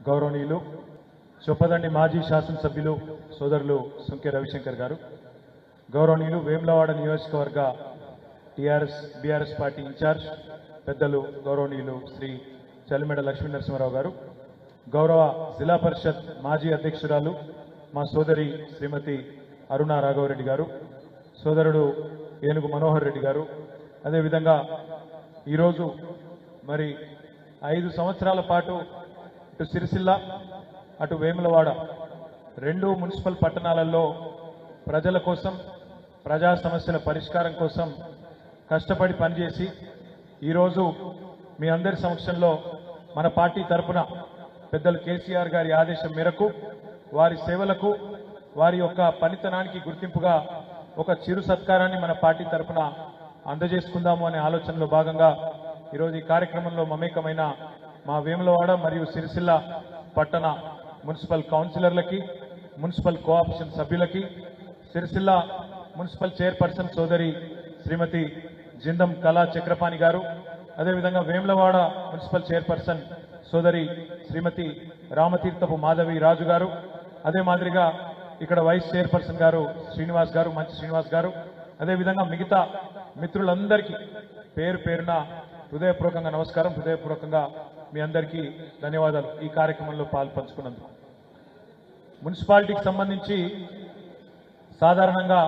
గౌరవనీయులు చొప్పదండి మాజీ శాసనసభ్యులు సోదరులు సుంకె రవిశంకర్ గారు, గౌరవనీయులు వేములవాడ నియోజకవర్గ బీఆర్ఎస్ పార్టీ ఇన్ఛార్జ్ పెద్దలు గౌరవనీయులు శ్రీ చలిమెడ లక్ష్మీ నరసింహారావు గారు, గౌరవ జిల్లా పరిషత్ మాజీ అధ్యక్షురాలు మా సోదరి శ్రీమతి అరుణ రాఘవరెడ్డి గారు, సోదరుడు ఏనుగు మనోహర్ రెడ్డి గారు, అదేవిధంగా ఈరోజు మరి 5 సంవత్సరాల పాటు ఇటు సిరిసిల్ల అటు వేములవాడ 2 మున్సిపల్ పట్టణాలలో ప్రజల కోసం ప్రజా సమస్యల పరిష్కారం కోసం కష్టపడి పనిచేసి ఈరోజు మీ అందరి సమక్షంలో మన పార్టీ తరపున పెద్దలు కేసీఆర్ గారి ఆదేశం మేరకు వారి సేవలకు వారి యొక్క పనితనానికి గుర్తింపుగా ఒక చిరు సత్కారాన్ని మన పార్టీ తరపున అందజేసుకుందాము అనే ఆలోచనలో భాగంగా ఈరోజు ఈ కార్యక్రమంలో మమేకమైన మా వేములవాడ మరియు సిరిసిల్ల పట్టణ మున్సిపల్ కౌన్సిలర్లకి, మున్సిపల్ కోఆపరేషన్ సభ్యులకి, సిరిసిల్ల మున్సిపల్ చైర్పర్సన్ సోదరి శ్రీమతి జిందం కళా చక్రపాణి గారు, అదేవిధంగా వేములవాడ మున్సిపల్ చైర్పర్సన్ సోదరి శ్రీమతి రామతీర్థపు మాధవి రాజు గారు, అదే మాదిరిగా ఇక్కడ వైస్ చైర్పర్సన్ గారు శ్రీనివాస్ గారు, మంచి శ్రీనివాస్ గారు, అదేవిధంగా మిగతా మిత్రులందరికీ పేరు పేరున హృదయపూర్వకంగా నమస్కారం, హృదయపూర్వకంగా మీ అందరికీ ధన్యవాదాలు ఈ కార్యక్రమంలో పాల్పంచుకున్నందుకు. మున్సిపాలిటీకి సంబంధించి సాధారణంగా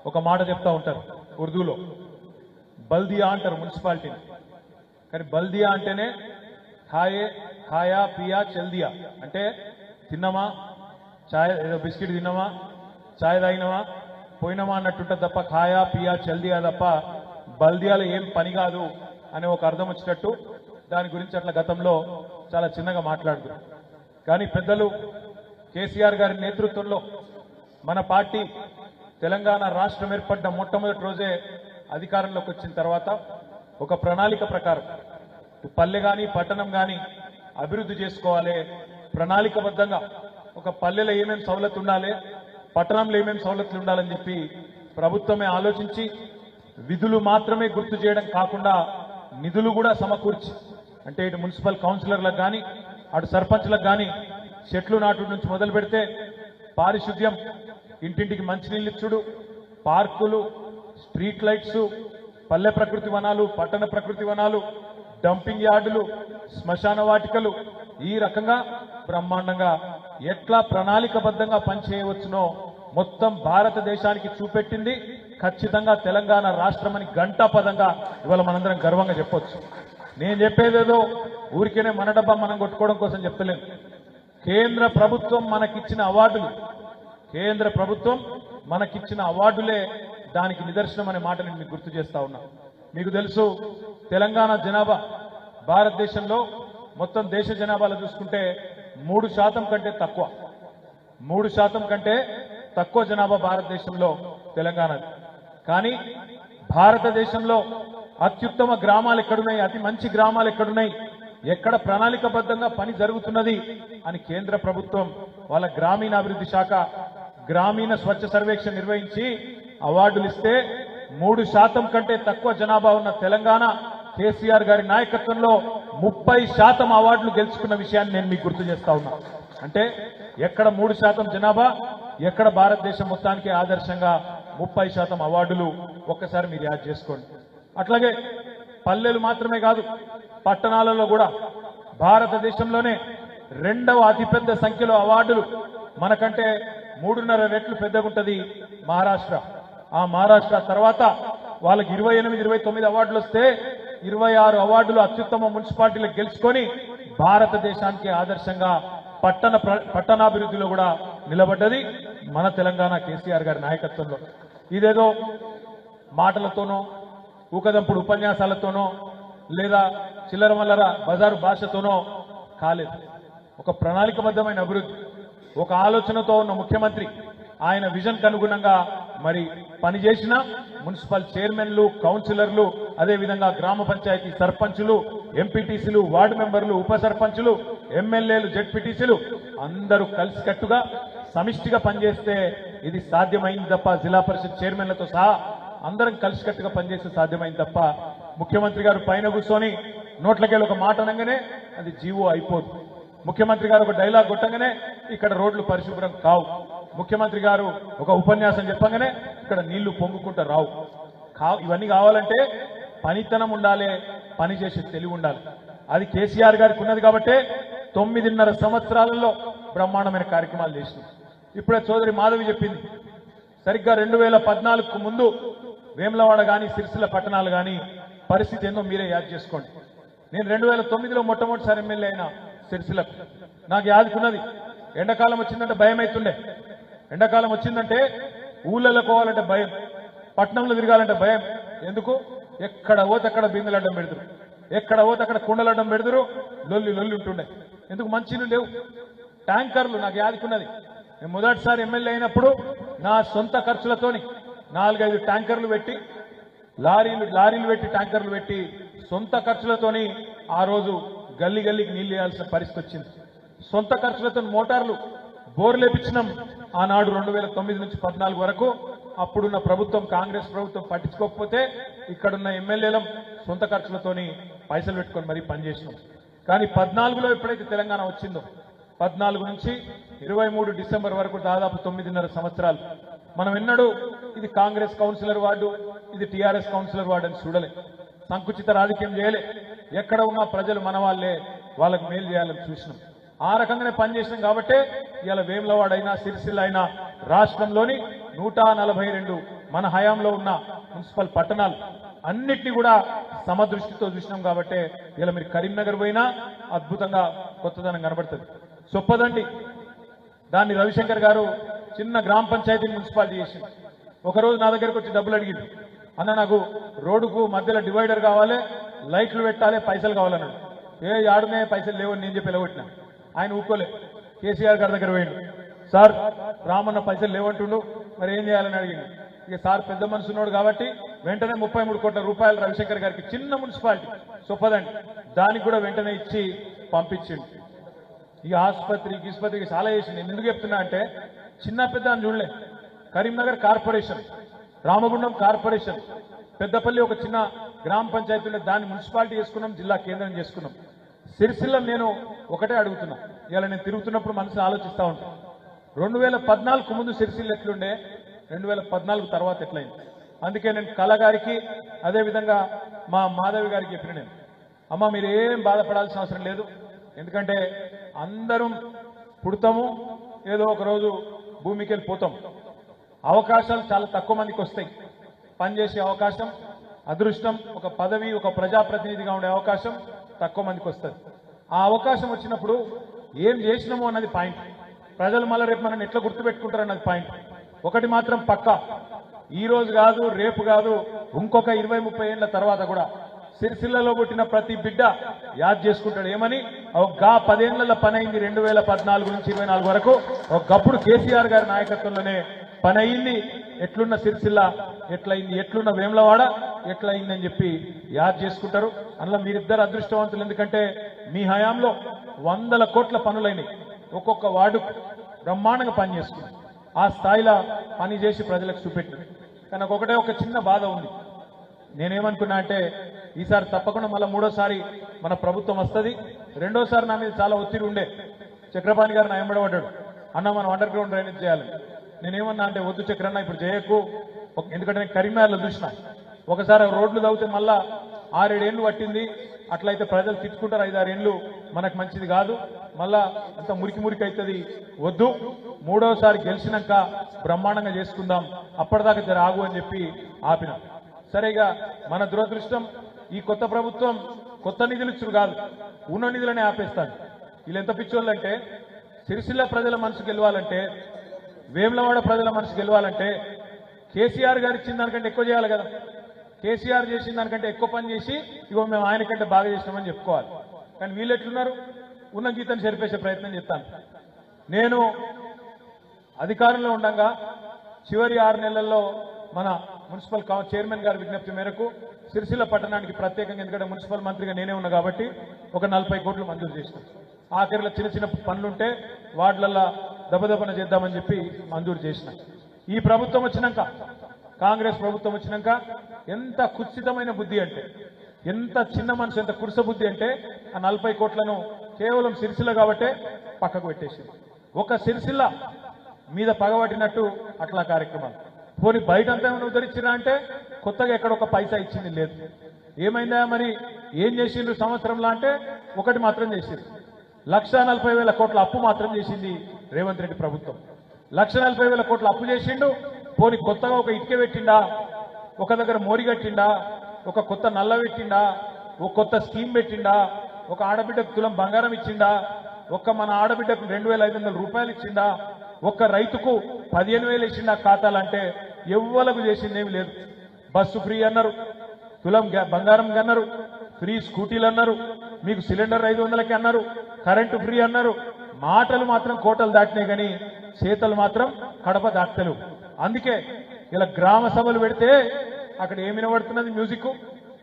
ఒక మాట చెప్తా ఉంటారు ఉర్దూలో, బల్దియా అంటారు మున్సిపాలిటీని. కానీ బల్దియా అంటేనే ఖాయా పియా చల్దియా అంటే తిన్నామా, చాయ్ ఏదో బిస్కెట్ తిన్నామా, చాయ్ తాగినామా, పోయినామా అన్నట్టుంటుంది తప్ప ఖాయా పియా చల్దియా తప్ప బల్దియాలో ఏం పని కాదు అనే ఒక అర్థం వచ్చేటట్టు దాని గురించి అట్లా గతంలో చాలా చిన్నగా మాట్లాడుతున్నారు. కానీ పెద్దలు కేసీఆర్ గారి నేతృత్వంలో మన పార్టీ తెలంగాణ రాష్ట్రం ఏర్పడ్డ మొట్టమొదటి రోజే అధికారంలోకి వచ్చిన తర్వాత ఒక ప్రణాళిక ప్రకారం పల్లె కానీ పట్టణం కానీ అభివృద్ధి చేసుకోవాలి, ప్రణాళికబద్ధంగా ఒక పల్లెలో ఏమేమి సౌలతులు ఉండాలి, పట్టణంలో ఏమేమి సౌలతులు ఉండాలని చెప్పి ప్రభుత్వమే ఆలోచించి విధులు మాత్రమే గుర్తు చేయడం కాకుండా నిధులు కూడా సమకూర్చి, అంటే ఇటు మున్సిపల్ కౌన్సిలర్లకు కానీ అటు సర్పంచ్లకు కానీ చెట్లు నాటు నుంచి మొదలు పెడితే పారిశుద్ధ్యం, ఇంటింటికి మంచినీళ్ళు ఇచ్చుడు, పార్కులు, స్ట్రీట్ లైట్స్, పల్లె ప్రకృతి వనాలు, పట్టణ ప్రకృతి వనాలు, డంపింగ్ యార్డులు, శ్మశాన వాటికలు, ఈ రకంగా బ్రహ్మాండంగా ఎట్లా ప్రణాళికబద్ధంగా పనిచేయవచ్చునో మొత్తం భారతదేశానికి చూపెట్టింది ఖచ్చితంగా తెలంగాణ రాష్ట్రం అని ఘంటాపదంగా ఇవాళ మనందరం గర్వంగా చెప్పొచ్చు. నేను చెప్పేదేదో ఊరికేనే మన డబ్బా మనం కొట్టుకోవడం కోసం చెప్తలేను. కేంద్ర ప్రభుత్వం మనకిచ్చిన అవార్డులే దానికి నిదర్శనం అనే మాట నేను మీకు గుర్తు చేస్తా ఉన్నా. మీకు తెలుసు, తెలంగాణ జనాభా భారతదేశంలో మొత్తం దేశ జనాభాలో చూసుకుంటే 3% కంటే తక్కువ, 3% కంటే తక్కువ జనాభా భారతదేశంలో తెలంగాణది. కానీ భారతదేశంలో అత్యుత్తమ గ్రామాలు ఎక్కడున్నాయి, అతి మంచి గ్రామాలు ఎక్కడున్నాయి, ఎక్కడ ప్రణాళికబద్ధంగా పని జరుగుతున్నది అని కేంద్ర ప్రభుత్వం వాళ్ళ గ్రామీణాభివృద్ధి శాఖ గ్రామీణ స్వచ్ఛ సర్వేక్షణ నిర్వహించి అవార్డులు ఇస్తే 3% కంటే తక్కువ జనాభా ఉన్న తెలంగాణ కేసీఆర్ గారి నాయకత్వంలో 30% అవార్డులు గెలుచుకున్న విషయాన్ని నేను మీకు గుర్తు చేస్తా ఉన్నా. అంటే ఎక్కడ 3% జనాభా, ఎక్కడ భారతదేశం మొత్తానికి ఆదర్శంగా 30% అవార్డులు ఒక్కసారి మీరు యాడ్ చేసుకోండి. అట్లాగే పల్లెలు మాత్రమే కాదు, పట్టణాలలో కూడా భారతదేశంలోనే 2వ అతిపెద్ద సంఖ్యలో అవార్డులు, మనకంటే 3.5 రెట్లు పెద్దగా ఉంటుంది మహారాష్ట్ర. ఆ మహారాష్ట్ర తర్వాత వాళ్ళకి 28, 29 అవార్డులు వస్తే 26 అవార్డులు అత్యుత్తమ మున్సిపాలిటీలకు గెలుచుకొని భారతదేశానికి ఆదర్శంగా పట్టణాభివృద్ధిలో కూడా నిలబడ్డది మన తెలంగాణ కేసీఆర్ గారి నాయకత్వంలో. ఇదేదో మాటలతోనో, ఊకదంపుడు ఉపన్యాసాలతోనో, లేదా చిల్లర మల్లర బజారు భాషతోనో కాలేదు. ఒక ప్రణాళికబద్ధమైన అభివృద్ధి, ఒక ఆలోచనతో ఉన్న ముఖ్యమంత్రి ఆయన విజన్కు అనుగుణంగా మరి పనిచేసిన మున్సిపల్ చైర్మన్లు, కౌన్సిలర్లు, అదేవిధంగా గ్రామ పంచాయతీ సర్పంచులు, ఎంపీటీసీలు, వార్డు మెంబర్లు, ఉప సర్పంచులు, ఎమ్మెల్యేలు, జెడ్పీటీసీలు అందరూ కలిసికట్టుగా సమిష్టిగా పనిచేస్తే ఇది సాధ్యమైంది తప్ప, జిల్లా పరిషత్ చైర్మన్లతో సహా అందరం కలిసికట్టుగా పనిచేస్తే సాధ్యమైంది తప్ప ముఖ్యమంత్రి గారు పైన కూర్చొని నోట్లకెళ్ళి ఒక మాట అనగానే అది జీవో అయిపోదు. ముఖ్యమంత్రి గారు ఒక డైలాగ్ కొట్టంగానే ఇక్కడ రోడ్లు పరిశుభ్రం కావు. ముఖ్యమంత్రి గారు ఒక ఉపన్యాసం చెప్పంగానే ఇక్కడ నీళ్లు పొంగుకుంటూ రావు. ఇవన్నీ కావాలంటే పనితనం ఉండాలి, పని చేసే తెలివి ఉండాలి. అది కేసీఆర్ గారికి ఉన్నది కాబట్టే 9.5 సంవత్సరాలలో బ్రహ్మాండమైన కార్యక్రమాలు చేసినాం. ఇప్పుడే సోదరి మాధవి చెప్పింది, సరిగ్గా 2014కు ముందు వేములవాడ కానీ సిరిసిల్ల పట్టణాలు కానీ పరిస్థితి ఏందో మీరే యాద్ చేసుకోండి. నేను 2009లో మొట్టమొదటిసారి ఎమ్మెల్యే అయినా సిరిసిల్లకు. నాకు యాదుకున్నది, ఎండాకాలం వచ్చిందంటే భయం అవుతుండే. ఎండాకాలం వచ్చిందంటే ఊళ్ళలో పోవాలంటే భయం, పట్టణంలో తిరగాలంటే భయం. ఎందుకు? ఎక్కడ పోతే అక్కడ బిందెలు అడ్డం పెడుతురు, ఎక్కడ పోతే అక్కడ కుండలు అడ్డం పెడుతురు, లొల్లి లొల్లి ఉంటుండే. ఎందుకు? మంచినీళ్ళు లేవు, ట్యాంకర్లు. నాకు యాదుకున్నది, నేను మొదటిసారి ఎమ్మెల్యే అయినప్పుడు నా సొంత ఖర్చులతోని 4-5 ట్యాంకర్లు పెట్టి, లారీలు పెట్టి ట్యాంకర్లు పెట్టి సొంత ఖర్చులతోని ఆ రోజు గల్లీ గల్లీకి నీళ్లు వేయాల్సిన పరిస్థితి వచ్చింది. సొంత ఖర్చులతో మోటార్లు బోర్లు వేపించినాం. ఆనాడు 2009 నుంచి 14 వరకు అప్పుడున్న ప్రభుత్వం, కాంగ్రెస్ ప్రభుత్వం పట్టించుకోకపోతే ఇక్కడున్న ఎమ్మెల్యేలం సొంత ఖర్చులతోని పైసలు పెట్టుకొని మరీ పనిచేసినాం. కానీ 14లో ఎప్పుడైతే తెలంగాణ వచ్చిందో, 14 నుంచి 23 డిసెంబర్ వరకు దాదాపు 9.5 సంవత్సరాలు మనం ఎన్నడూ ఇది కాంగ్రెస్ కౌన్సిలర్ వార్డు, ఇది టీఆర్ఎస్ కౌన్సిలర్ వార్డు అని చూడలే. సంకుచిత రాజకీయం చేయలే. ఎక్కడ ఉన్న ప్రజలు మన వాళ్ళే, వాళ్ళకు మేలు చేయాలని చూసినాం. ఆ రకంగానే పనిచేసినాం కాబట్టే ఇవాళ వేములవాడ అయినా సిరిసిల్ల అయినా రాష్ట్రంలోని 142 మన హయాంలో ఉన్న మున్సిపల్ పట్టణాలు అన్నిటినీ కూడా సమదృష్టితో చూసినాం కాబట్టే ఇలా మీరు కరీంనగర్ పోయినా అద్భుతంగా కొత్తదనం కనబడుతుంది. చొప్పదండి, దాన్ని రవిశంకర్ గారు చిన్న గ్రామ పంచాయతీని మున్సిపాలిటీ చేసింది. ఒకరోజు నా దగ్గరకు వచ్చి డబ్బులు అడిగింది, అన్న నాకు రోడ్డుకు మధ్యలో డివైడర్ కావాలి, లైట్లు పెట్టాలి, పైసలు కావాలన్నాడు. ఆడునే పైసలు లేవని నేను చెప్పి ఎలగొట్టినా. ఆయన ఊకోలే, కేసీఆర్ గారి దగ్గర పోయిండు. సార్ రామన్న పైసలు లేవంటుండు, మరి ఏం చేయాలని అడిగిండు. ఇక సార్ పెద్ద మనసు ఉన్నాడు కాబట్టి వెంటనే 33 కోట్ల రూపాయలు రవిశంకర్ గారికి, చిన్న మున్సిపాలిటీ చొప్పదండి, దానికి కూడా వెంటనే ఇచ్చి పంపించిండు. ఇక ఆసుపత్రికి చాలా చేసింది. నేను ఎందుకు చెప్తున్నా అంటే చిన్న పెద్ద అని చూడలే. కరీంనగర్ కార్పొరేషన్, రామగుండం కార్పొరేషన్, పెద్దపల్లి ఒక చిన్న గ్రామ పంచాయతీ ఉండే, దాన్ని మున్సిపాలిటీ చేసుకున్నాం, జిల్లా కేంద్రం చేసుకున్నాం. సిరిసిల్ల నేను ఒకటే అడుగుతున్నా, ఇలా నేను తిరుగుతున్నప్పుడు మనసు ఆలోచిస్తూ ఉంటాను. 2014కు ముందు సిరిసిల్ల ఎట్లుండే, 2014 తర్వాత ఎట్లయింది. అందుకే నేను కళగారికి అదేవిధంగా మా మాధవి గారికి చెప్పిన, నేను అమ్మ మీరు ఏం బాధపడాల్సిన అవసరం లేదు, ఎందుకంటే అందరం పుడతాము, ఏదో ఒక రోజు భూమికి వెళ్ళిపోతాం. అవకాశాలు చాలా తక్కువ మందికి వస్తాయి. పనిచేసే అవకాశం, అదృష్టం, ఒక పదవి, ఒక ప్రజాప్రతినిధిగా ఉండే అవకాశం తక్కువ మందికి వస్తుంది. ఆ అవకాశం వచ్చినప్పుడు ఏం చేసినామో అన్నది పాయింట్. ప్రజలు మళ్ళీ రేపు మనం ఎట్లా గుర్తుపెట్టుకుంటారు అన్నది పాయింట్. ఒకటి మాత్రం పక్కా, ఈ రోజు కాదు, రేపు కాదు, ఇంకొక 20-30 ఏళ్ల తర్వాత కూడా సిరిసిల్లలో పుట్టిన ప్రతి బిడ్డ యాద్ చేసుకుంటాడు. ఏమని? గా 10 ఏళ్ల పని అయింది 2014 నుంచి 24 వరకు. ఒకప్పుడు కేసీఆర్ గారి నాయకత్వంలోనే పని అయింది. ఎట్లున్న సిరిసిల్ల ఎట్లయింది, ఎట్లున్న వేములవాడ ఎట్లయిందని చెప్పి యాద్ చేసుకుంటారు. అందులో మీరిద్దరు అదృష్టవంతులు, ఎందుకంటే మీ హయాంలో 100 కోట్ల పనులైనవి. ఒక్కొక్క వార్డు బ్రహ్మాండంగా పని చేసుకున్నారు. ఆ స్థాయిలో పని చేసి ప్రజలకు చూపెట్టారు. కానీ ఒకటే ఒక చిన్న బాధ ఉంది. నేనేమనుకున్నా అంటే ఈసారి తప్పకుండా మళ్ళీ 3వసారి మన ప్రభుత్వం వస్తుంది. 2వసారి నా మీద చాలా ఒత్తిడి ఉండే. చక్రపాణి గారు నా ఎంబడబడ్డాడు, అన్న మనం అండర్ గ్రౌండ్ డ్రైనేజ్ చేయాలి. నేనేమన్నా అంటే వద్దు చక్రన్న, ఇప్పుడు చేయకు, ఎందుకంటే నేను కరీంనగర్లో చూసిన ఒకసారి రోడ్లు తవ్వితే మళ్ళా 6-7 ఏళ్ళు పట్టింది. అట్లయితే ప్రజలు తిట్టుకుంటారు, 5-6 ఏళ్ళు మనకు మంచిది కాదు, మళ్ళా అంత మురికి అవుతుంది, వద్దు, 3వసారి గెలిచినాక బ్రహ్మాండంగా చేసుకుందాం, అప్పటిదాకా జర ఆగు అని చెప్పి ఆపినాం. సరేగా మన దురదృష్టం, ఈ కొత్త ప్రభుత్వం కొత్త నిధులు ఇచ్చుడు కాదు, ఉన్న నిధులనే ఆపేస్తాడు. వీళ్ళు ఎంత పిచ్చోళ్ళంటే, సిరిసిల్ల ప్రజల మనసు గెలవాలంటే, వేములవాడ ప్రజల మనసు గెలవాలంటే కేసీఆర్ గారు ఇచ్చిన దానికంటే ఎక్కువ చేయాలి కదా. కేసీఆర్ చేసిన దానికంటే ఎక్కువ పని చేసి ఇగో మేము ఆయన కంటే బాగా చేసినామని చెప్పుకోవాలి. కానీ వీళ్ళు ఎట్లున్నారు, ఉన్న గీతను చెరిపేసే ప్రయత్నం చేస్తాను. నేను అధికారంలో ఉండగా చివరి 6 నెలల్లో మన మున్సిపల్ చైర్మన్ గారి విజ్ఞప్తి మేరకు సిరిసిల్ల పట్టణానికి ప్రత్యేకంగా, ఎందుకంటే మున్సిపల్ మంత్రిగా నేనే ఉన్నా కాబట్టి, ఒక 40 కోట్లు మంజూరు చేసినాం. ఆఖరిలో చిన్న చిన్న పనులుంటే వార్డులల్లో దబదబన చేద్దామని చెప్పి మంజూరు చేసిన. ఈ ప్రభుత్వం వచ్చినాక, కాంగ్రెస్ ప్రభుత్వం వచ్చినాక ఎంత కుత్సితమైన బుద్ధి అంటే, ఎంత చిన్న మనసు, ఎంత కురుస బుద్ధి అంటే, ఆ 40 కోట్లను కేవలం సిరిసిల్ల కాబట్టే పక్కకు పెట్టేసింది. ఒక సిరిసిల్ల మీద పగబట్టినట్టు అట్లా కార్యక్రమాలు. పోనీ బయటంతా ఏమైనా ఉద్ధరించినా అంటే కొత్తగా ఎక్కడ ఒక పైసా ఇచ్చింది లేదు. ఏమైందా మరి ఏం చేసిండ్రు సంవత్సరంలో అంటే ఒకటి మాత్రం చేసిండ్రు. 1,40,000 కోట్ల అప్పు మాత్రం చేసింది రేవంత్ రెడ్డి ప్రభుత్వం. 1,40,000 కోట్ల అప్పు చేసిండు. పోనీ కొత్తగా ఒక ఇటుక పెట్టిండా, ఒక దగ్గర మోరి కట్టిండా, ఒక కొత్త నల్ల పెట్టిండా, ఒక కొత్త స్కీమ్ పెట్టిండా, ఒక ఆడబిడ్డకు తులం బంగారం ఇచ్చిండా, ఒక్క మన ఆడబిడ్డకు 2,500 రూపాయలు ఇచ్చిండా, ఒక్క రైతుకు 15,000 ఇచ్చిండా ఖాతాలంటే ఎవ్వలకు చేసిందేమి లేదు. బస్సు ఫ్రీ అన్నారు, తులం బంగారం అన్నారు, ఫ్రీ స్కూటీలు అన్నారు, మీకు సిలిండర్ 500కి అన్నారు, కరెంటు ఫ్రీ అన్నారు. మాటలు మాత్రం కోటలు దాటినాయి కానీ చేతలు మాత్రం కడప దాటలు. అందుకే ఇలా గ్రామ సభలు పెడితే అక్కడ ఏమి వినబడుతున్నది మ్యూజిక్.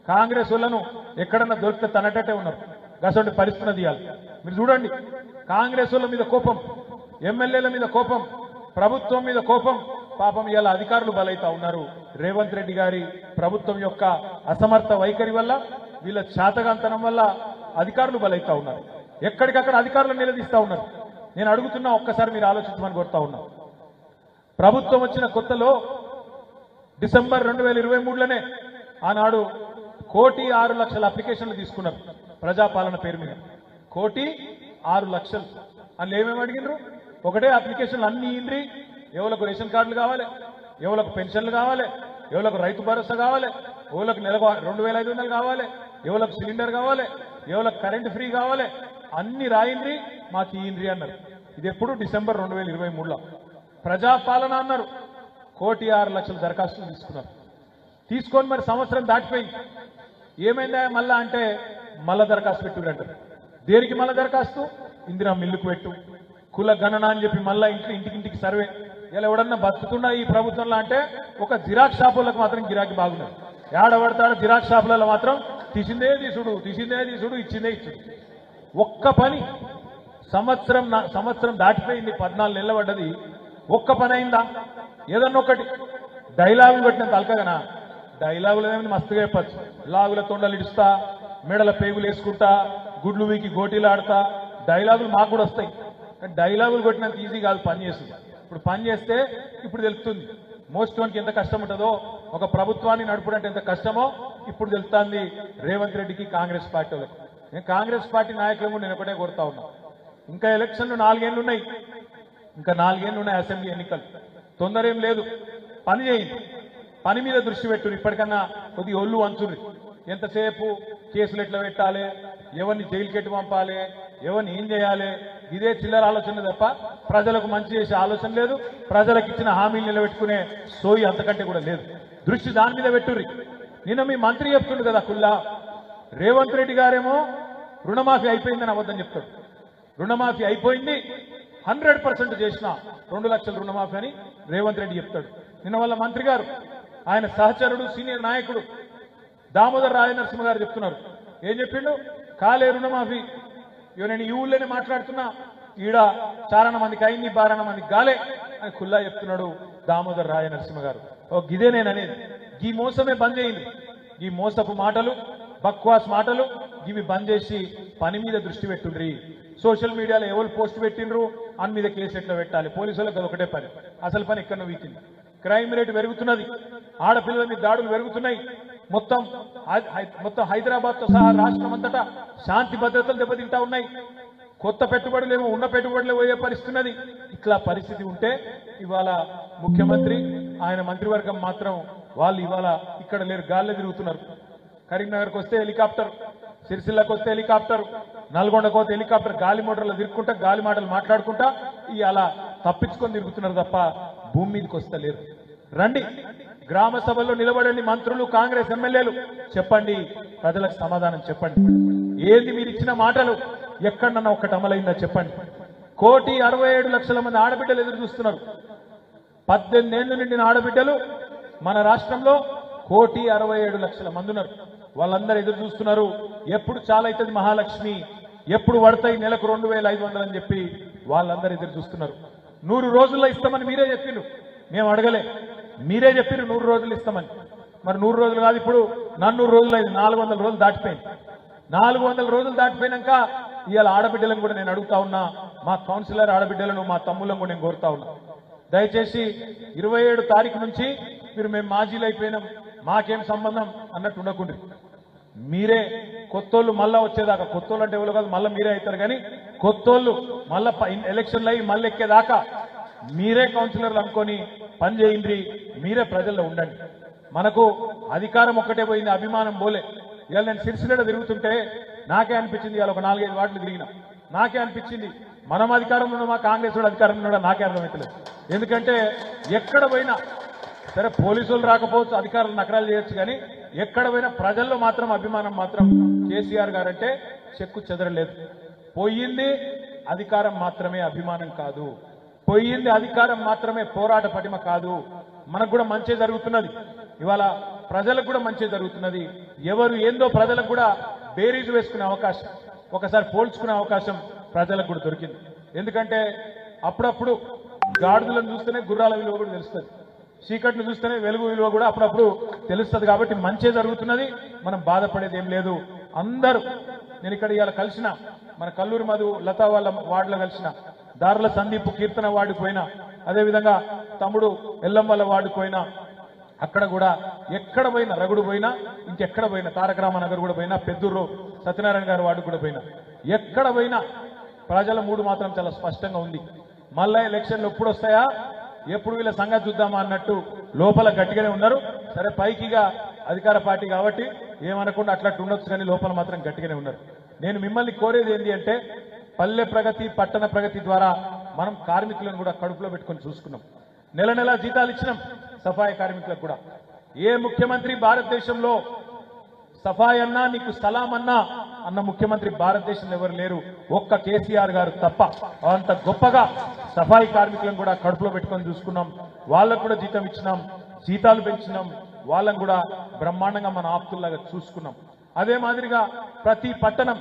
కాంగ్రెస్ వాళ్ళను ఎక్కడన్నా దొరికితే తనటట్టే ఉన్నారు. గసంటి పరిస్థితి ఇవ్వాలి. మీరు చూడండి, కాంగ్రెస్ వాళ్ళ మీద కోపం, ఎమ్మెల్యేల మీద కోపం, ప్రభుత్వం మీద కోపం. పాపం ఇలా అధికారులు బలైతా ఉన్నారు. రేవంత్ రెడ్డి గారి ప్రభుత్వం యొక్క అసమర్థ వైఖరి వల్ల, వీళ్ళ చాతగాంతనం వల్ల అధికారులు బలైతా ఉన్నారు. ఎక్కడికక్కడ అధికారులు నిలదీస్తా ఉన్నారు. నేను అడుగుతున్నా, ఒక్కసారి మీరు ఆలోచించమని కోరుతా ఉన్నా. ప్రభుత్వం వచ్చిన కొత్తలో డిసెంబర్ 2023లోనే ఆనాడు 1,06,00,000 అప్లికేషన్లు తీసుకున్నారు ప్రజాపాలన పేరు మీద. 1,06,00,000 అందులో ఏమేమి అడిగినారు? ఒకటే అప్లికేషన్లు అన్ని ఇండ్రి. ఎవరికి రేషన్ కార్డులు కావాలి, ఎవరికి పెన్షన్లు కావాలి, ఎవరికి రైతు భరోసా కావాలి, ఎవరికి నెలకు 2,500 కావాలి, ఎవరికి సిలిండర్ కావాలి, ఎవరికి కరెంటు ఫ్రీ కావాలి, అన్ని రాయిండ్రి మాకు ఇయ్యండ్రి అన్నారు. ఇది ఎప్పుడు? డిసెంబర్ 2023లో. ప్రజాపాలన అన్నారు. 1,06,00,000 దరఖాస్తులు తీసుకున్నారు. తీసుకొని మరి సంవత్సరం దాటిపోయింది. ఏమైందా మళ్ళా అంటే మళ్ళా దరఖాస్తు పెట్టుకుంటారు. దేనికి మళ్ళా దరఖాస్తు? ఇందిరా మిల్లుకు పెట్టు, కుల గణన అని చెప్పి మళ్ళా ఇంటికి సర్వే. ఇలా ఎవడన్నా బతుకుతున్నా ఈ ప్రభుత్వంలో అంటే ఒక జిరాక్స్ షాపులకు మాత్రం గిరాకీ బాగున్నారు. ఏడబడతాడు జిరాక్స్ షాపులలో మాత్రం తీసిందే తీసుడు, ఇచ్చిందే ఇచ్చుడు. ఒక్క పని సంవత్సరం దాటిపోయింది, 14 నెలలు పడ్డది. ఒక్క పని అయిందా? ఏదన్నా ఒకటి డైలాగులు పెట్టినంత అల్కగనా? డైలాగులు ఏమైనా మస్తుగా చెప్పచ్చు. లాగుల తొండలు ఇడుస్తా, మెడల పేగులు వేసుకుంటా, గుడ్లు వీకి గోటీలు ఆడతా, డైలాగులు మాకు కూడా వస్తాయి. డైలాగులు కొట్టినంత ఈజీ కాదు పని చేస్తుంది. ఇప్పుడు పని చేస్తే ఇప్పుడు తెలుస్తుంది మోస్టోన్కి ఎంత కష్టం ఉంటుందో, ఒక ప్రభుత్వాన్ని నడుపుడంటే ఎంత కష్టమో ఇప్పుడు తెలుస్తుంది రేవంత్ రెడ్డికి, కాంగ్రెస్ పార్టీ వాళ్ళకి. నేను కాంగ్రెస్ పార్టీ నాయకులను నేను ఒకటే కోరుతా ఉన్నా, ఇంకా ఎలక్షన్లు 4 ఏళ్ళు ఉన్నాయి, ఇంకా 4 ఏళ్ళు ఉన్నాయి అసెంబ్లీ ఎన్నికలు. తొందర ఏం లేదు, పని చేయండి, పని మీద దృష్టి పెట్టురు. ఇప్పటికన్నా కొద్దిగా ఒళ్ళు వంచుర్రి. ఎంతసేపు కేసులు ఎట్లా పెట్టాలి, ఎవరిని జైలుకి ఎట్టు పంపాలి, ఎవరిని ఏం చేయాలి, ఇదే చిల్లర ఆలోచన తప్ప ప్రజలకు మంచి చేసే ఆలోచన లేదు. ప్రజలకు ఇచ్చిన హామీలు నిలబెట్టుకునే సోయి అంతకంటే కూడా లేదు. దృష్టి దాని మీద పెట్టుర్రి. నిన్న మీ మంత్రి చెప్తుండు కదా కుల్లా, రేవంత్ రెడ్డి గారేమో రుణమాఫీ అయిపోయిందని అబద్ధం చెప్తాడు. రుణమాఫీ అయిపోయింది, 100% చేసిన 2 లక్షల రుణమాఫీ అని రేవంత్ రెడ్డి చెప్తాడు. నిన్న వాళ్ళ మంత్రి గారు, ఆయన సహచరుడు, సీనియర్ నాయకుడు దామోదర్ రాజనరసింహ గారు చెప్తున్నారు. ఏం చెప్పిండు? కాలే రుణమాఫీ. ఇక నేను ఈ ఊళ్ళోనే మాట్లాడుతున్నా, ఈడ 4 మందికి అయింది, 12 మందికి గాలే అని ఖుల్లా చెప్తున్నాడు దామోదర్ రాజనరసింహ గారు. ఓ గిదే నేను అనేది, ఈ మోసమే బంద్ చేయింది. ఈ మోసపు మాటలు, బక్వాస్ మాటలు ఇవి బంద్ చేసి పని మీద దృష్టి పెట్టుండ్రి. సోషల్ మీడియాలో ఎవరు పోస్ట్ పెట్టిండ్రు అని మీద కేసు ఎట్లా పెట్టాలి, పోలీసులకు అది ఒకటే పని. అసలు పని ఎక్కడ వీకింది. క్రైమ్ రేటు పెరుగుతున్నది, ఆడపిల్లల మీద దాడులు పెరుగుతున్నాయి. మొత్తం హైదరాబాద్ తో సహా రాష్ట్రం అంతటా శాంతి భద్రతలు దెబ్బతింటా ఉన్నాయి. కొత్త పెట్టుబడులేమో ఉన్న పెట్టుబడులు పోయే పరిస్థితున్నది. ఇట్లా పరిస్థితి ఉంటే ఇవాళ ముఖ్యమంత్రి, ఆయన మంత్రివర్గం మాత్రం వాళ్ళు ఇవాళ ఇక్కడ లేరు, గాల్లో తిరుగుతున్నారు. కరీంనగర్కి వస్తే హెలికాప్టర్, సిరిసిల్లకు వస్తే హెలికాప్టర్, నల్గొండకు వస్తే హెలికాప్టర్, గాలి మోటార్లు తిరుగుకుంటా, గాలి మాటలు మాట్లాడుకుంటా ఇవాళ తప్పించుకొని తిరుగుతున్నారు తప్ప భూమి మీదకి వస్తలేరు. రండి, గ్రామ సభల్లో నిలబడండి, మంత్రులు, కాంగ్రెస్ ఎమ్మెల్యేలు, చెప్పండి, ప్రజలకు సమాధానం చెప్పండి. ఏది మీరు ఇచ్చిన మాటలు ఎక్కడన్నా ఒక్కటి అమలైందా చెప్పండి. 1,67,00,000 మంది ఆడబిడ్డలు ఎదురు చూస్తున్నారు. 18 ఏళ్లు నిండిన ఆడబిడ్డలు మన రాష్ట్రంలో 1,67,00,000 మంది ఉన్నారు. వాళ్ళందరూ ఎదురు చూస్తున్నారు. ఎప్పుడు చాలైతుంది మహాలక్ష్మి, ఎప్పుడు పడతాయి నెలకు 2,500 అని చెప్పి వాళ్ళందరూ ఎదురు చూస్తున్నారు. 100 రోజుల్లో ఇస్తామని మీరే చెప్పిండ్రు, మేము అడగలే. మీరే చెప్పిర్రు 100 రోజులు ఇస్తామని. మరి 100 రోజులు కాదు, ఇప్పుడు 400 రోజులు అయింది, 400 రోజులు దాటిపోయింది. 400 రోజులు దాటిపోయినాక ఇవాళ ఆడబిడ్డలను కూడా నేను అడుగుతా ఉన్నా, మా కౌన్సిలర్ ఆడబిడ్డలను మా తమ్ములను కూడా నేను కోరుతా ఉన్నా, దయచేసి 27 తారీఖు నుంచి మీరు మేము మాజీలు అయిపోయినాం మాకేం సంబంధం అన్నట్టు ఉండకుండా మీరే కొత్తోళ్ళు మళ్ళా వచ్చేదాకా, కొత్తోళ్ళు అంటే ఎవరు కాదు మళ్ళీ మీరే అవుతారు, కానీ కొత్తోళ్ళు మళ్ళా ఎలక్షన్లు అయ్యి మళ్ళీ ఎక్కేదాకా మీరే కౌన్సిలర్లు అనుకొని పని చేయండి, మీరే ప్రజల్లో ఉండండి. మనకు అధికారం ఒక్కటే పోయింది, అభిమానం పోలే. ఇవాళ నేను సిరిసిల్ల తిరుగుతుంటే నాకే అనిపించింది, ఇవాళ ఒక 4-5 వార్డులు తిరిగిన నాకే అనిపించింది మనం అధికారంలో ఉన్నామా కాంగ్రెస్ వాడు అధికారంలో ఉన్నాడా నాకే అర్థమవుతలేదు. ఎందుకంటే ఎక్కడ పోయినా సరే పోలీసులు రాకపోవచ్చు, అధికారులు నకరాలు చేయొచ్చు, కానీ ఎక్కడ పోయినా ప్రజల్లో మాత్రం అభిమానం మాత్రం కేసీఆర్ గారంటే చెక్కు చెదరలేదు. పోయింది అధికారం మాత్రమే, అభిమానం కాదు. పోయింది అధికారం మాత్రమే, పోరాట పటిమ కాదు. మనకు కూడా మంచి జరుగుతున్నది, ఇవాళ ప్రజలకు కూడా మంచి జరుగుతున్నది. ఎవరు ఏందో ప్రజలకు కూడా బేరీజు వేసుకునే అవకాశం, ఒకసారి పోల్చుకునే అవకాశం ప్రజలకు కూడా దొరికింది. ఎందుకంటే అప్పుడప్పుడు గాడిదలను చూస్తేనే గుర్రాల విలువ కూడా తెలుస్తుంది, చీకట్లు చూస్తేనే వెలుగు విలువ కూడా అప్పుడప్పుడు తెలుస్తుంది. కాబట్టి మంచి జరుగుతున్నది, మనం బాధపడేది ఏం లేదు. అందరూ నేను ఇక్కడ ఇవాళ కలిసిన మన కల్లూరి మధు లతా వాళ్ళ వార్డులో కలిసిన, దారుల సందీప్ కీర్తన వార్డుకు పోయినా, అదేవిధంగా తమ్ముడు ఎల్లం వాళ్ళ వార్డుకు పోయినా, అక్కడ కూడా ఎక్కడ పోయినా రగుడు పోయినా, ఇంకెక్కడ పోయినా తారక రామనగర్ కూడా పోయినా, పెద్దూరు సత్యనారాయణ గారి వార్డు కూడా పోయినా, ఎక్కడ పోయినా ప్రజల మూడు మాత్రం చాలా స్పష్టంగా ఉంది. మళ్ళా ఎలక్షన్లు ఎప్పుడు వస్తాయా, ఎప్పుడు వీళ్ళ సంగతి చూద్దామా అన్నట్టు లోపల గట్టిగానే ఉన్నారు. సరే పైకిగా అధికార పార్టీ కాబట్టి ఏమనకుండా అట్లా ఉండొచ్చు, కానీ లోపల మాత్రం గట్టిగానే ఉన్నారు. నేను మిమ్మల్ని కోరేది ఏంటి అంటే, పల్లె ప్రగతి పట్టణ ప్రగతి ద్వారా మనం కార్మికులను కూడా కడుపులో పెట్టుకొని చూసుకున్నాం. నెల నెల జీతాలు ఇచ్చినాం సఫాయి కార్మికులకు కూడా. ఏ ముఖ్యమంత్రి భారతదేశంలో సఫాయి అన్నా నీకు సలాం అన్నా అన్న ముఖ్యమంత్రి భారతదేశంలో ఎవరు లేరు, ఒక్క కేసీఆర్ గారు తప్ప. అంత గొప్పగా సఫాయి కార్మికులను కూడా కడుపులో పెట్టుకొని చూసుకున్నాం. వాళ్ళకు కూడా జీతం ఇచ్చినాం, జీతాలు పెంచినాం, వాళ్ళని కూడా బ్రహ్మాండంగా మన ఆప్తుల్లాగా చూసుకున్నాం. అదే మాదిరిగా ప్రతి పట్టణం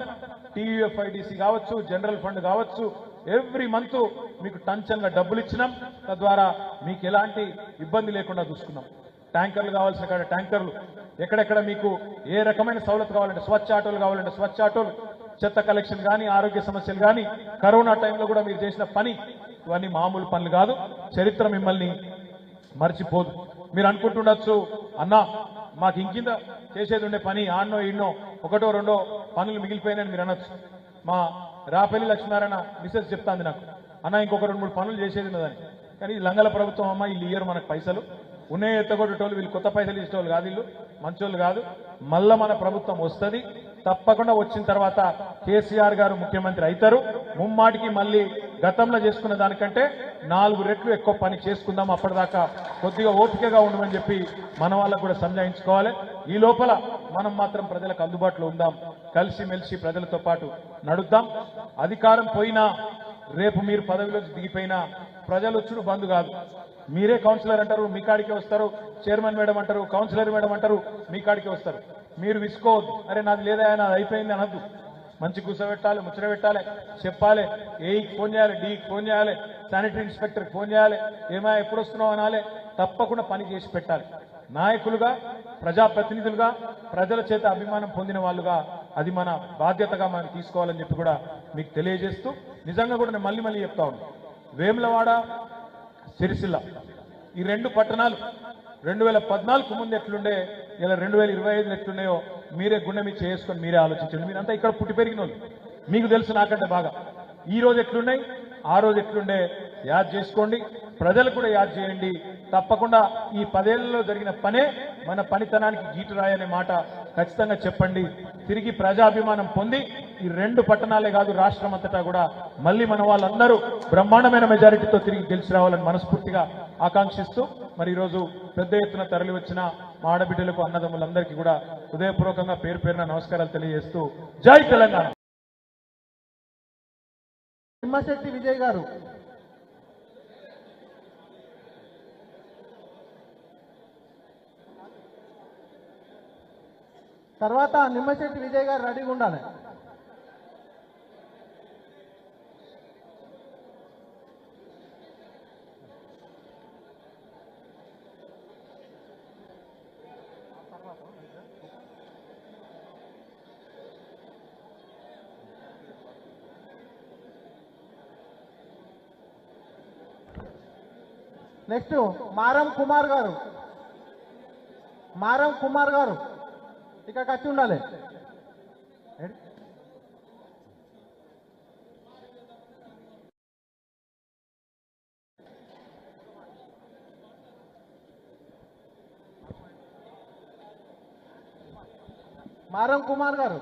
టీయూఎఫ్ఐడిసి కావచ్చు, జనరల్ ఫండ్ కావచ్చు, ఎవ్రీ మంత్ మీకు టంచంగా డబ్బులు ఇచ్చినాం. తద్వారా మీకు ఎలాంటి ఇబ్బంది లేకుండా చూసుకున్నాం. ట్యాంకర్లు కావాల్సిన కాడ ట్యాంకర్లు, ఎక్కడెక్కడ మీకు ఏ రకమైన సౌలత్ కావాలంటే స్వచ్ఛ ఆటోలు కావాలంటే స్వచ్ఛ ఆటోలు, చెత్త కలెక్షన్ కానీ, ఆరోగ్య సమస్యలు కానీ, కరోనా టైంలో కూడా మీరు చేసిన పని ఇవన్నీ మామూలు పనులు కాదు. చరిత్ర మిమ్మల్ని మర్చిపోదు. మీరు అనుకుంటుండొచ్చు, అన్నా మాకు ఇంకింత చేసేది ఉండే పని ఆన్నో ఈన్నో ఒకటో రెండో పనులు మిగిలిపోయినాయని మీరు అనొచ్చు. మా రాపల్లి లక్ష్మీనారాయణ మిసెస్ చెప్తాంది నాకు, అన్న ఇంకొక 2-3 పనులు చేసేది ఉన్నదని. కానీ లంగల ప్రభుత్వం అమ్మ, వీళ్ళు ఇయ్యరు మనకు పైసలు, ఉన్నాయి ఎత్తగొట్టేటోళ్ళు, వీళ్ళు కొత్త పైసలు ఇచ్చేటోళ్ళు కాదు, వీళ్ళు మంచోళ్ళు కాదు. మళ్ళా మన ప్రభుత్వం వస్తుంది, తప్పకుండా వచ్చిన తర్వాత కేసీఆర్ గారు ముఖ్యమంత్రి అవుతారు. ముమ్మాటికి మళ్ళీ గతంలో చేసుకున్న దానికంటే 4 రెట్లు ఎక్కువ పని చేసుకుందాం. అప్పటిదాకా కొద్దిగా ఓపికగా ఉండమని చెప్పి మన వాళ్ళకు కూడా సంజాయించుకోవాలి. ఈ లోపల మనం మాత్రం ప్రజలకు అందుబాటులో ఉందాం, కలిసిమెలిసి ప్రజలతో పాటు నడుద్దాం. అధికారం పోయినా, రేపు మీరు పదవిలోకి దిగిపోయినా ప్రజలు వచ్చుడు బంద్ కాదు. మీరే కౌన్సిలర్ అంటారు, మీ కాడికే వస్తారు. చైర్మన్ మేడం అంటారు, కౌన్సిలర్ మేడం అంటారు, మీ కాడికే వస్తారు. మీరు విసుకోవద్దు, అరే నాది లేదా నాది అయిపోయింది అనద్దు. మంచి కూర్చోబెట్టాలి, ముచ్చట పెట్టాలి, చెప్పాలి. ఏఈకి ఫోన్ చేయాలి, డీకి ఫోన్ చేయాలి, శానిటరీ ఇన్స్పెక్టర్కి ఫోన్ చేయాలి, ఏమా ఎప్పుడు వస్తున్నావు అనాలి. తప్పకుండా పని చేసి పెట్టాలి. నాయకులుగా, ప్రజాప్రతినిధులుగా, ప్రజల చేత అభిమానం పొందిన వాళ్ళుగా అది మన బాధ్యతగా మనం తీసుకోవాలని చెప్పి కూడా మీకు తెలియజేస్తూ, నిజంగా కూడా నేను మళ్ళీ చెప్తా ఉన్నాను, వేములవాడ, సిరిసిల్ల ఈ 2 పట్టణాలు 2014 ముందు ఎట్లుండే, ఇలా 2025 ఎట్లున్నాయో మీరే గుండె మీద చేసుకొని మీరే ఆలోచించండి. మీరంతా ఇక్కడ పుట్టి పెరిగిన వాళ్ళు, మీకు తెలుసు నాకంటే బాగా. ఈ రోజు ఎట్లున్నాయి, ఆ రోజు ఎట్లుండే యాద్ చేసుకోండి. ప్రజలు కూడా యాద్ చేయండి. తప్పకుండా ఈ 10 ఏళ్లలో జరిగిన పనే మన పనితనానికి గీటురాయి అనే మాట ఖచ్చితంగా చెప్పండి. తిరిగి ప్రజాభిమానం పొంది ఈ 2 పట్టణాలే కాదు రాష్ట్రం అంతటా కూడా మళ్ళీ మన వాళ్ళందరూ బ్రహ్మాండమైన మెజారిటీతో తిరిగి గెలిచి రావాలని మనస్ఫూర్తిగా ఆకాంక్షిస్తూ, మరి ఈరోజు పెద్ద ఎత్తున తరలి వచ్చిన మా ఆడబిడ్డలకు, అన్నదమ్ములందరికీ కూడా హృదయపూర్వకంగా పేరు పేరున నమస్కారాలు తెలియజేస్తూ జై తెలంగాణ. నిమ్మశెట్టి విజయ్ గారు. తర్వాత నిమ్మశెట్టి విజయ్ గారు రెడీగా ఉండాలి. నెక్స్ట్ మారం కుమార్ గారు. మారం కుమార్ గారు ఇక్కడికి వచ్చి ఉండాలి. మారం కుమార్ గారు.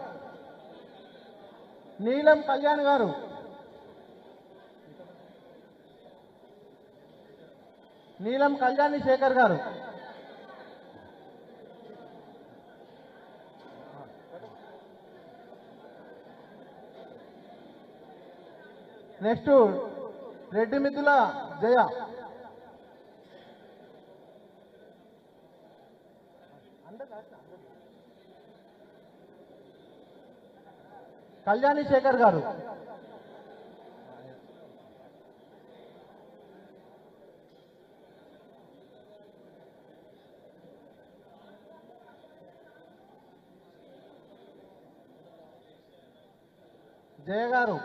నీలం కళ్యాణ్ గారు. నీలం కళ్యాణి శేఖర్ గారు. నెక్స్ట్ రెడ్డి మిథుల జయ. కళ్యాణి శేఖర్ గారు. జయ గారు.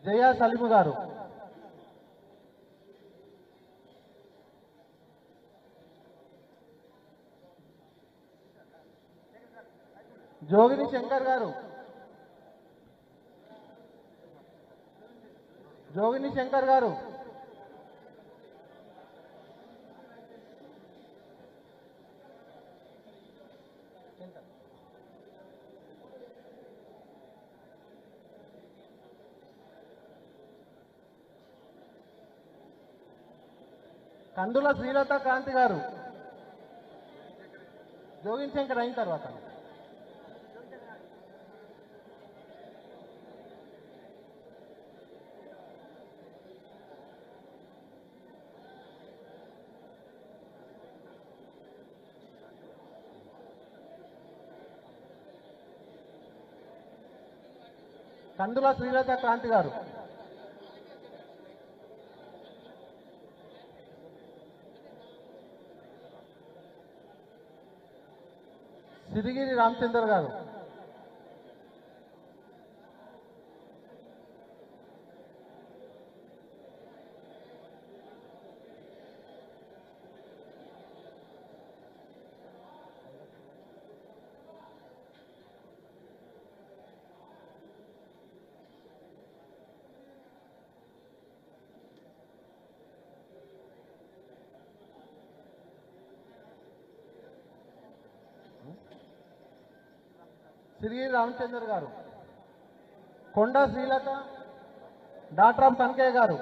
జయ సలీము గారు. జోగిని శంకర్ గారు. జోగిని శంకర్ గారు. కందుల శ్రీలత క్రాంతి గారు. జోగిన్ శంకర్ అయిన తర్వాత కందుల శ్రీలత క్రాంతి గారు. సిరిగిరి రామచంద్ర గారు. శ్రీ రామచంద్ర గారు. కొండ శ్రీలత. డాక్టర్ కనకయ్య గారు.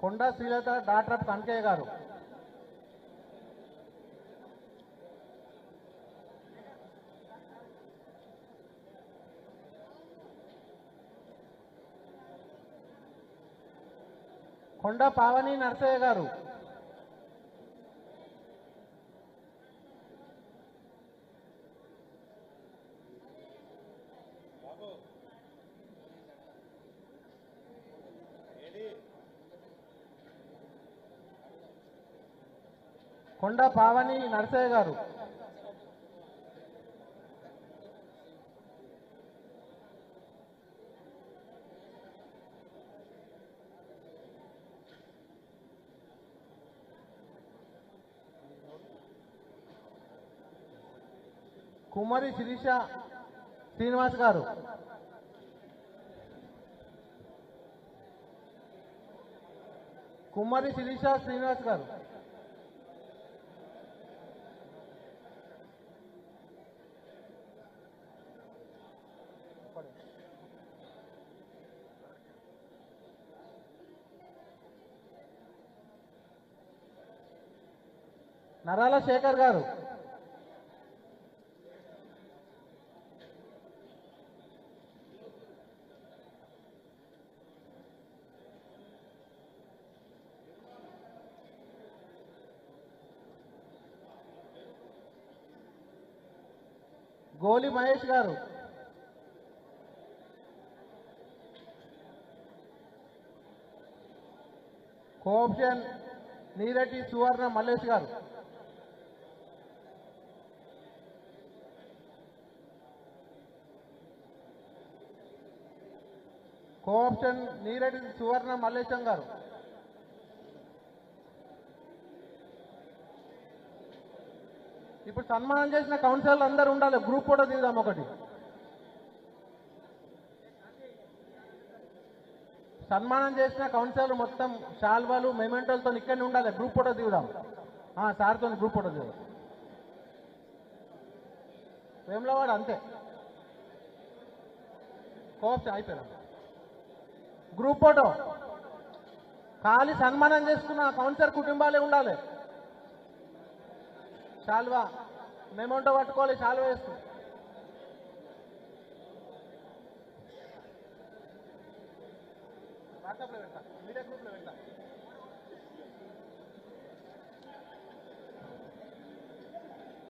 కొండ శ్రీలత. డాక్టర్ కనకయ్య గారు. కొండ పావని నరసయ్య గారు. కొండ పావని నరసయ్య గారు. కుమారి శిరీష శ్రీనివాస్ గారు. కుమారి శిరీష శ్రీనివాస్ గారు. నరాల శేఖర్ గారు, గోలి మహేష్ గారు, కోఆప్షన్ నీరెడ్డి సువర్ణ మల్లేష్ గారు, కోఆప్షన్ నీరెడ్డి సువర్ణ మల్లేశం గారు, ఇప్పుడు సన్మానం చేసిన కౌన్సిలర్లు అందరూ ఉండాలి. గ్రూప్ ఫోటో దిగుదాం ఒకటి. సన్మానం చేసిన కౌన్సిలర్ మొత్తం శాల్వాలు మెమెంటోలతో ఇక్కడనే ఉండాలి. గ్రూప్ ఫోటో దిగుదాం. సార్తో గ్రూప్ ఫోటో దిగుదాం. వేములవాడ అంతే. కోఆప్షన్ అయిపోయినా గ్రూప్ ఫోటో ఖాళీ సన్మానం చేసుకున్న కౌన్సిలర్ కుటుంబాలే ఉండాలి. శాల్వా మెమెంటో పట్టుకోవాలి. శాల్వా వేసుకుని వాట్సాప్లో పెడతా, మీడియా గ్రూప్లో పెడతా.